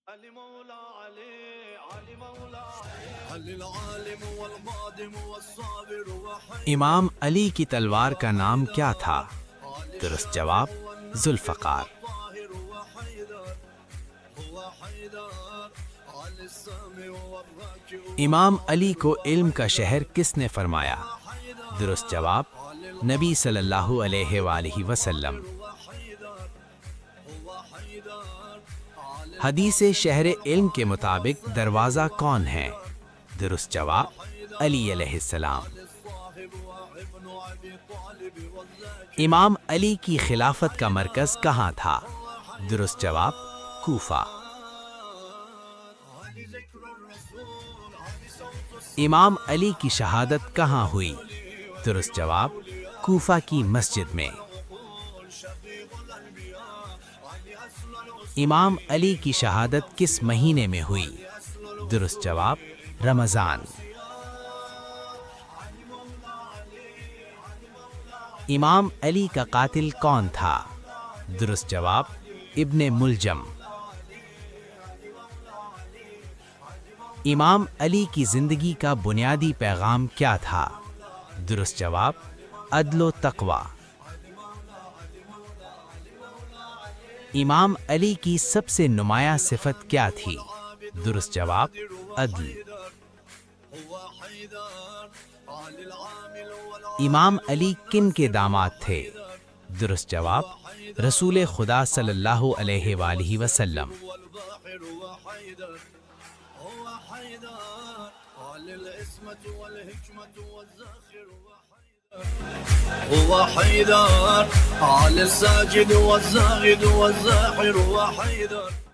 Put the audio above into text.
علي مولا علي علي مولا علي العالم والقادم والصابر وحي امام علی کی تلوار کا نام کیا تھا؟ درست جواب ذوالفقار۔ طاهر وحيدر هو حيدر علي السامي والراكع امام علی کو علم کا شہر کس نے فرمایا؟ درست جواب نبی صلی اللہ علیہ وآلہ وسلم۔ حدیث شہر علم کے مطابق دروازہ کون ہے؟ درست جواب علی علیہ السلام۔ امام علی کی خلافت کا مرکز کہاں تھا؟ درست جواب کوفہ۔ امام علی کی شہادت کہاں ہوئی؟ درست جواب کوفہ کی مسجد میں۔ امام علی کی شہادت کس مہینے میں ہوئی؟ درست جواب رمضان۔ امام علی کا قاتل کون تھا؟ درست جواب ابن ملجم۔ امام علی کی زندگی کا بنیادی پیغام کیا تھا؟ درست جواب عدل و تقوی۔ امام علی کی سب سے نمایاں صفت کیا تھی؟ درست جواب عدل۔ امام علی کن کے داماد تھے؟ درست جواب رسول خدا صلی اللہ علیہ وآلہ وسلم۔ هو حيدر علي الساجد والزاهد والزاحر وحيدر